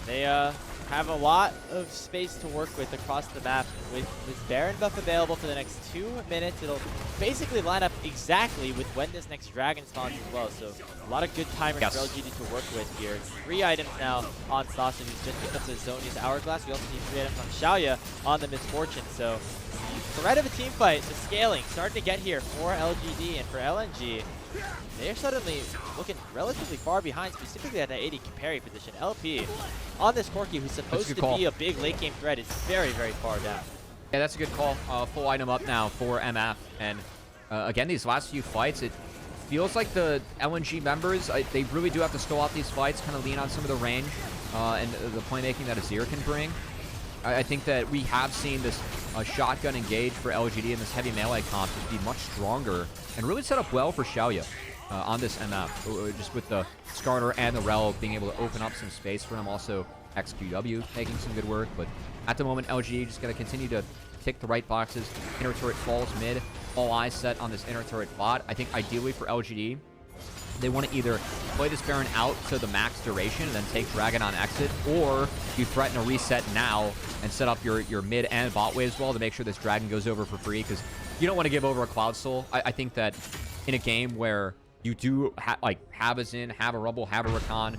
Yeah, they have a lot of space to work with across the map. With this Baron buff available for the next 2 minutes, it'll basically line up exactly with when this next dragon spawns as well. So a lot of good timers for LGD to work with here. 3 items now on Sasi, who's just picked up the Zhonya's Hourglass. We also need 3 items on Shaoye on the Misfortune. So the threat of a team fight, the scaling, starting to get here for LGD and for LNG. They are suddenly looking relatively far behind, specifically at that 80 parry position. LP on this Corki, who's supposed to be a big late game threat, is very, very far down. Yeah, that's a good call. Full item up now for MF. And again, these last few fights, it feels like the LNG members, they really do have to stall out these fights, kind of lean on some of the range and the playmaking that Azir can bring. I think that we have seen this shotgun engage for LGD in this heavy melee comp to be much stronger and really set up well for Shaoye on this MF, just with the Skarner and the Rel being able to open up some space for him. Also, XQW making some good work, but at the moment, LGD just got to continue to tick the right boxes. Inner turret falls mid. All eyes set on this inner turret bot. I think ideally for LGD, they want to either play this Baron out to the max duration and then take Dragon on exit, or you threaten a reset now and set up your mid and bot wave as well to make sure this Dragon goes over for free, because you don't want to give over a Cloud Soul. I think that in a game where you do have a Xin, have a Rumble, have a Rakan,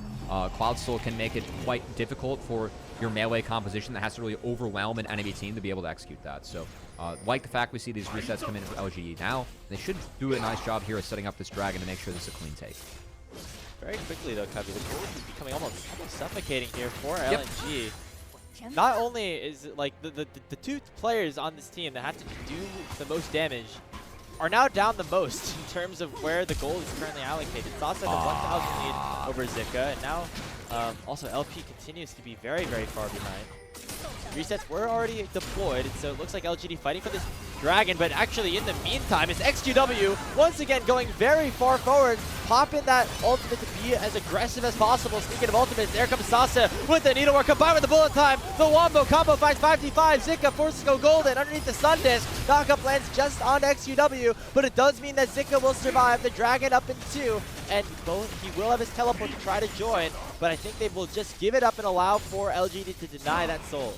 Cloud Soul can make it quite difficult for your melee composition that has to really overwhelm an enemy team to be able to execute that. So like the fact we see these resets come in for LGD now, they should do a nice job here of setting up this Dragon to make sure this is a clean take. Very quickly though, Cubby, the goal is becoming almost suffocating here for LNG. Not only is it like the 2 players on this team that have to do the most damage are now down the most in terms of where the goal is currently allocated. Sasi has a 1,000 lead over Zika, and now also LP continues to be very, very far behind. Resets were already deployed, and so it looks like LGD fighting for this Dragon, but actually in the meantime, it's XQW once again going very far forward, popping that ultimate to be as aggressive as possible. Speaking of ultimates, there comes Sasa with the Needlework combined with the bullet time. The Wombo combo finds 5v5. Zika forces to go golden underneath the Sun Disc. Knockup lands just on XQW, but it does mean that Zika will survive. The Dragon up in 2, and he will have his teleport to try to join, but I think they will just give it up and allow for LGD to deny that soul.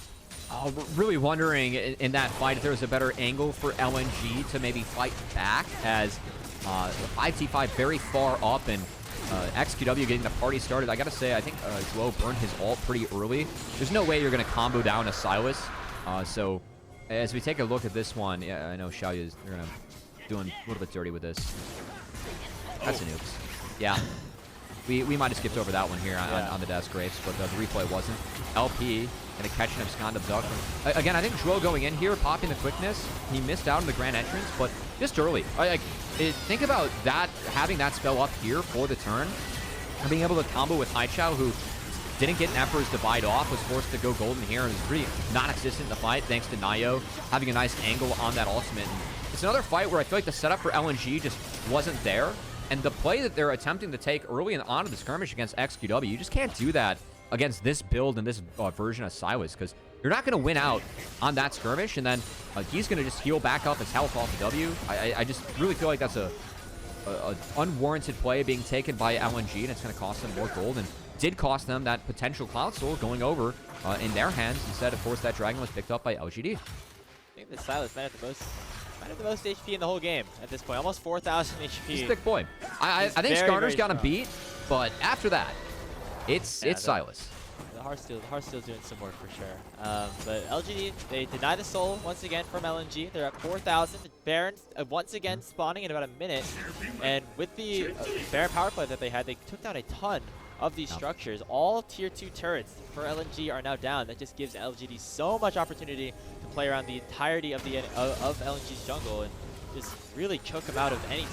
Really wondering in that fight if there was a better angle for LNG to maybe fight back, as 5T5 very far up and XQW getting the party started. I gotta say, I think Zhuo burned his ult pretty early. There's no way you're gonna combo down a Silas. So as we take a look at this one, yeah, I know Shaoye is doing a little bit dirty with this. That's an oops. Yeah. We might have skipped over that one here on the desk, Grapes, but the replay wasn't. LP going to catch an abscond abduct. Again, I think Zhuo going in here, popping the quickness. He missed out on the grand entrance, but just early. Think about that, having that spell up here for the turn, and being able to combo with Haichao, who didn't get an Emperor's Divide off, was forced to go golden here, and was pretty non-existent in the fight, thanks to Nayo having a nice angle on that ultimate. And it's another fight where I feel like the setup for LNG just wasn't there. And the play that they're attempting to take early and onto the skirmish against XQW, you just can't do that against this build and this version of Silas, because you're not going to win out on that skirmish, and then he's going to just heal back up his health off the W. I just really feel like that's a unwarranted play being taken by LNG, and it's going to cost them more gold, and did cost them that potential Cloud Soul going over in their hands. Instead, of course, that Dragon was picked up by LGD. I think the Silas might have the most HP in the whole game at this point. Almost 4,000 HP. He's a thick boy. I think Skarner's got him beat, but after that, it's Silas. The Heartsteel's doing some work for sure. But LGD, they deny the soul once again from LNG. They're at 4,000. The Baron once again spawning in about a minute. And with the Baron power play that they had, they took down a ton of these structures. All tier 2 turrets for LNG are now down. That just gives LGD so much opportunity to play around the entirety of the of LNG's jungle and just really choke them out of any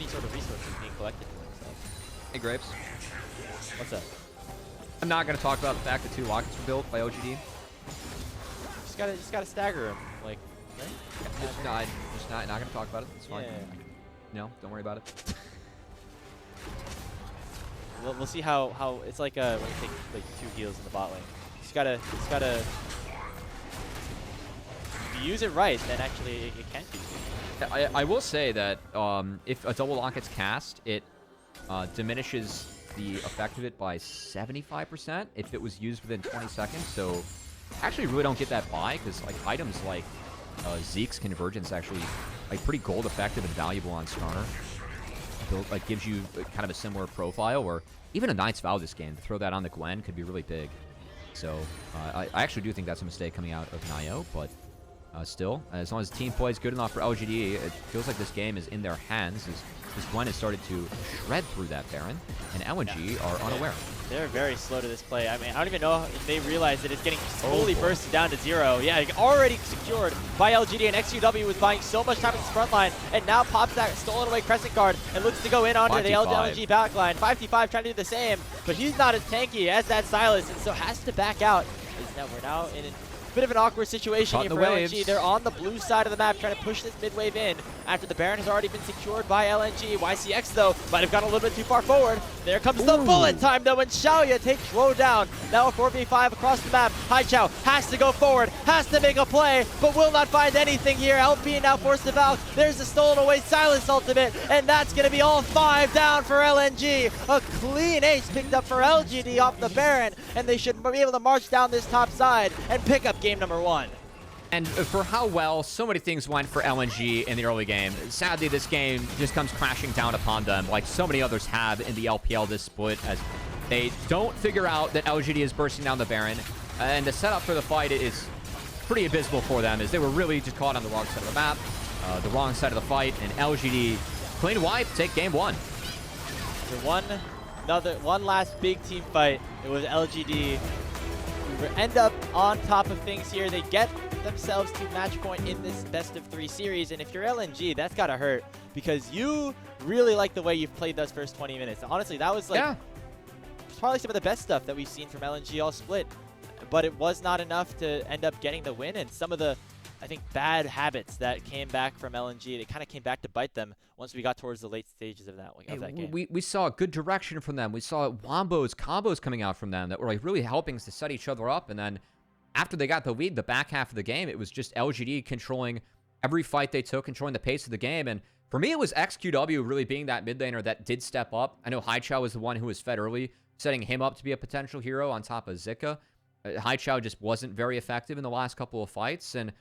sort of resources being collected for themselves. Hey, Grapes. What's up? I'm not going to talk about the fact that 2 lockets were built by LGD. Just gotta stagger him, like. Right? Just not going to talk about it. It's fine. Yeah. No, don't worry about it. We'll see how it's like when you take like 2 heals in the bot lane. Just gotta. If you use it right, then actually it can be. I will say that if a double lock gets cast, it diminishes the effect of it by 75% if it was used within 20 seconds. So actually really don't get that buy because like items like Zeke's Convergence actually like pretty gold effective and valuable on Skarner. Build, like gives you kind of a similar profile, or even a Knight's Vow this game to throw that on the Gwen could be really big. So I actually do think that's a mistake coming out of Nio, but still, as long as the team play is good enough for LGD, it feels like this game is in their hands. This Gwen has started to shred through that Baron, and LNG are unaware. They're very slow to this play. I mean, I don't even know if they realize that it's getting slowly bursted down to 0. Yeah, already secured by LGD, and XQW was buying so much time at this front line, and now pops that stolen away Crescent Guard and looks to go in onto the LNG backline. 5T5 trying to do the same, but he's not as tanky as that Silas, and so has to back out. We're now in a bit of an awkward situation here for LNG. They're on the blue side of the map trying to push this mid wave in after the Baron has already been secured by LNG. YCX, though, might have gone a little bit too far forward. There comes the bullet time, though, and Shaoye takes Zhuo down. Now a 4v5 across the map. Haichao has to go forward, has to make a play, but will not find anything here. LP now forced to Valk. There's the stolen away Silence ultimate, and that's going to be all 5 down for LNG. A clean ace picked up for LGD off the Baron, and they should be able to march down this top side and pick up game number 1. And for how well so many things went for LNG in the early game, sadly this game just comes crashing down upon them like so many others have in the LPL this split, as they don't figure out that LGD is bursting down the Baron, and the setup for the fight is pretty abysmal for them, as they were really just caught on the wrong side of the map, the wrong side of the fight, and LGD clean wipe, take game 1. For one last big team fight, it was LGD who end up on top of things here. They get themselves to match point in this best of 3 series, and if you're LNG, that's gotta hurt because you really like the way you've played those first 20 minutes. Honestly, that was like probably some of the best stuff that we've seen from LNG all split, but it was not enough to end up getting the win, and some of the, I think, bad habits that came back from LNG, they kind of came back to bite them once we got towards the late stages of that game. We saw good direction from them. We saw wombos, combos coming out from them that were like really helping us to set each other up, and then after they got the lead, the back half of the game, it was just LGD controlling every fight they took, controlling the pace of the game. And for me, it was XQW really being that mid laner that did step up. I know Haichao was the one who was fed early, setting him up to be a potential hero on top of Zika. Haichao just wasn't very effective in the last couple of fights. And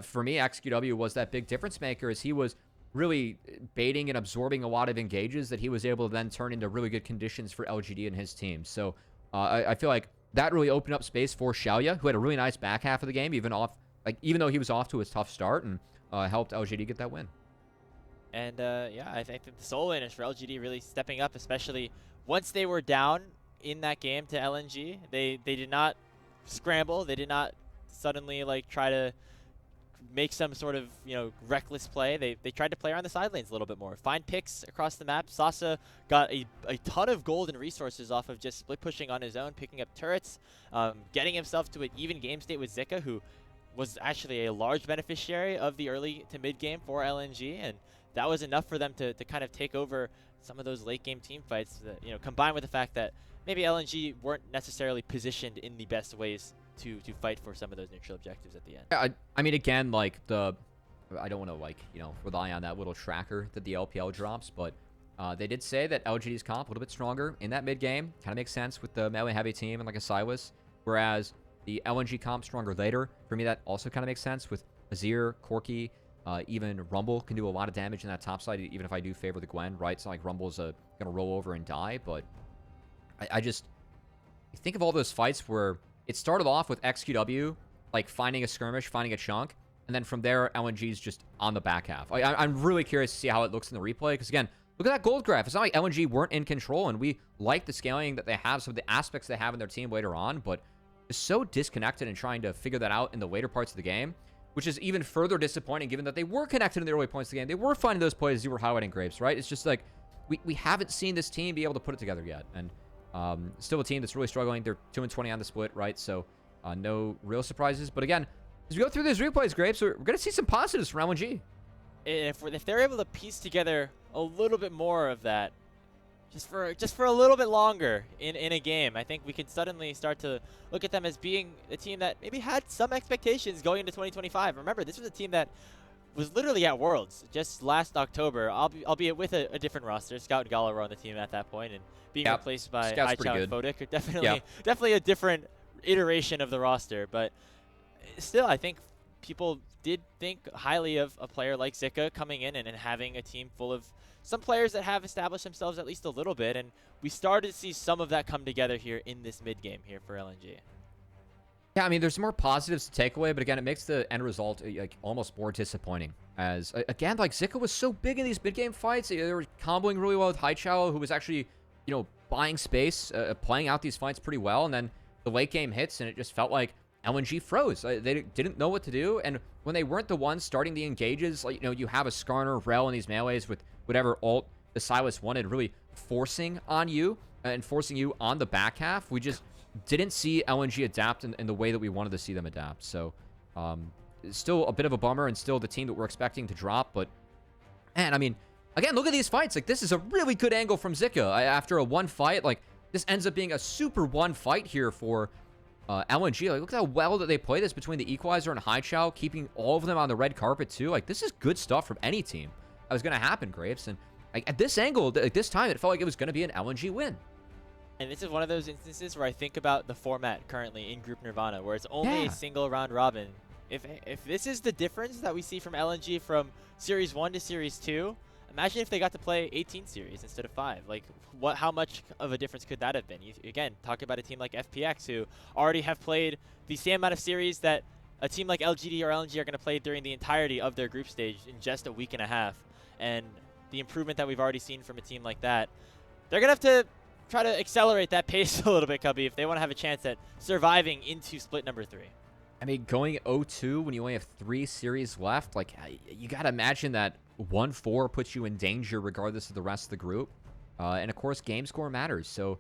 for me, XQW was that big difference maker, as he was really baiting and absorbing a lot of engages that he was able to then turn into really good conditions for LGD and his team. So I feel like that really opened up space for Shaoye, who had a really nice back half of the game, even though he was off to a tough start, and helped LGD get that win. And yeah, I think that the solo laners for LGD really stepping up, especially once they were down in that game to LNG. They did not scramble. They did not suddenly like try to make some sort of, reckless play. They tried to play around the side lanes a little bit more. Find picks across the map. Sasa got a ton of gold and resources off of just split pushing on his own, picking up turrets, getting himself to an even game state with Zika, who was actually a large beneficiary of the early to mid game for LNG, and that was enough for them to kind of take over some of those late game team fights that, combined with the fact that maybe LNG weren't necessarily positioned in the best ways to fight for some of those neutral objectives at the end. I mean, again, like I don't want to rely on that little tracker that the LPL drops, but they did say that LGD's comp a little bit stronger in that mid game. Kind of makes sense with the melee heavy team and like a Silas, whereas the LNG comp stronger later. For me, that also kind of makes sense with Azir, Corki, even Rumble can do a lot of damage in that top side, even if I do favor the Gwen, right? It's not like Rumble's going to roll over and die, but I just think of all those fights where it started off with XQW, like finding a skirmish, finding a chunk, and then from there, LNG's just on the back half. I'm really curious to see how it looks in the replay, because again, look at that gold graph. It's not like LNG weren't in control, and we like the scaling that they have, some of the aspects they have in their team later on, but it's so disconnected in trying to figure that out in the later parts of the game, which is even further disappointing given that they were connected in the early points of the game. They were finding those plays you were highlighting, Grapes, right? It's just like we haven't seen this team be able to put it together yet, and still a team that's really struggling. They're 2-20 on the split, right? So no real surprises. But again, as we go through these replays, Grapes, we're going to see some positives from LNG. If they're able to piece together a little bit more of that, just for a little bit longer in a game, I think we can suddenly start to look at them as being a team that maybe had some expectations going into 2025. Remember, this was a team that was literally at Worlds just last October, albeit with a different roster. Scout and Gala were on the team at that point, and being replaced by Haichao and Photic are definitely a different iteration of the roster. But still, I think people did think highly of a player like Zika coming in and having a team full of some players that have established themselves at least a little bit, and we started to see some of that come together here in this mid-game here for LNG. Yeah, I mean, there's more positives to take away, but again, it makes the end result like almost more disappointing. As again, like Zika was so big in these mid-game fights, they were comboing really well with Haichao, who was actually, you know, buying space, playing out these fights pretty well, and then the late game hits, and it just felt like LNG froze. They didn't know what to do, and when they weren't the ones starting the engages, like, you know, you have a Skarner, Rel in these melees with whatever ult the Silas wanted, really forcing on you and forcing you on the back half. We just didn't see LNG adapt in the way that we wanted to see them adapt. So, it's still a bit of a bummer and still the team that we're expecting to drop. But, man, I mean, again, look at these fights. Like, this is a really good angle from Zika. After a one fight, like, this ends up being a super one fight here for LNG. Like, look at how well that they play this between the Equalizer and Haichao, keeping all of them on the red carpet, too. Like, this is good stuff from any team. That was going to happen, Grapes. And like, at this angle, like, this time, it felt like it was going to be an LNG win. And this is one of those instances where I think about the format currently in Group Nirvana, where it's only a single round robin. If this is the difference that we see from LNG from Series 1 to Series 2, imagine if they got to play 18 series instead of 5. Like, how much of a difference could that have been? Again, talk about a team like FPX, who already have played the same amount of series that a team like LGD or LNG are going to play during the entirety of their group stage in just a week and a half. And the improvement that we've already seen from a team like that, they're going to have to try to accelerate that pace a little bit, Cubby, if they want to have a chance at surviving into split number 3. I mean, going 0-2 when you only have 3 series left, like, you got to imagine that 1-4 puts you in danger regardless of the rest of the group. And, of course, game score matters. So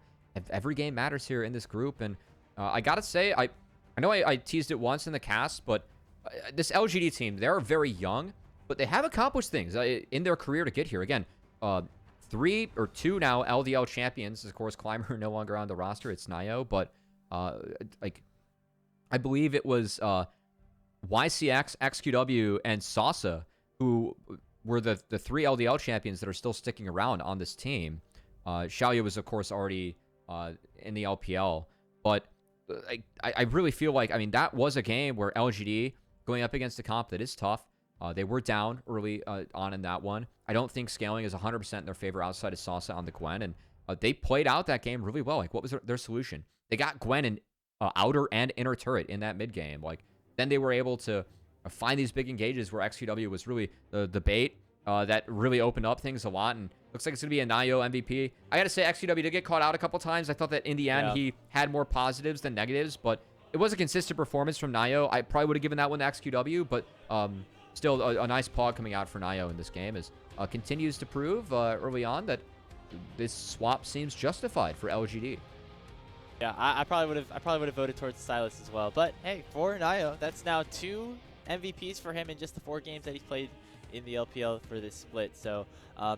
every game matters here in this group. And I got to say, I know I teased it once in the cast, but this LGD team, they're very young, but they have accomplished things in their career to get here. Again, 3 or 2 now LDL champions. Of course, Climber no longer on the roster. It's Nio, but like, I believe it was YCX, XQW, and Sasa who were the 3 LDL champions that are still sticking around on this team. Shaoye was, of course, already in the LPL, but I really feel like, I mean, that was a game where LGD going up against a comp that is tough. They were down early on in that one. I don't think scaling is 100% in their favor outside of Sasa on the Gwen, and they played out that game really well. Like, what was their solution? They got Gwen in outer and inner turret in that mid game. Like, then they were able to find these big engages where XQW was really the bait that really opened up things a lot, and looks like it's going to be a Nio MVP. I got to say, XQW did get caught out a couple times. I thought that in the end he had more positives than negatives, but it was a consistent performance from Nio. I probably would have given that one to XQW, but still a nice pog coming out for Nio in this game, as continues to prove early on that this swap seems justified for LGD. Yeah, I probably would have voted towards Silas as well. But hey, for Nio, that's now 2 MVPs for him in just the 4 games that he's played in the LPL for this split. So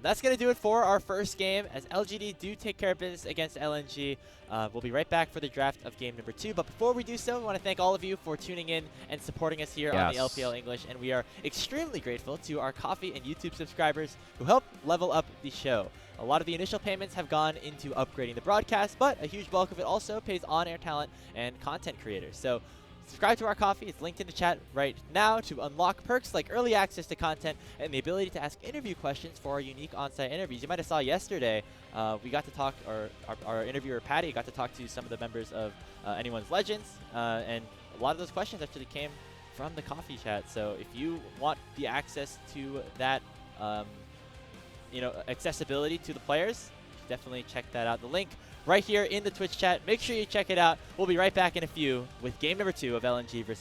that's going to do it for our first game, as LGD do take care of business against LNG. We'll be right back for the draft of game number 2. But before we do so, we want to thank all of you for tuning in and supporting us here on the LPL English. And we are extremely grateful to our Coffee and YouTube subscribers who help level up the show. A lot of the initial payments have gone into upgrading the broadcast, but a huge bulk of it also pays on-air talent and content creators. So subscribe to our Coffee. It's linked in the chat right now to unlock perks like early access to content and the ability to ask interview questions for our unique on-site interviews. You might have saw yesterday, we got to talk, or our interviewer Patty got to talk to some of the members of Anyone's Legends, and a lot of those questions actually came from the Coffee chat. So if you want the access to that you know, accessibility to the players, definitely check that out. The link right here in the Twitch chat. Make sure you check it out. We'll be right back in a few with game number 2 of LNG versus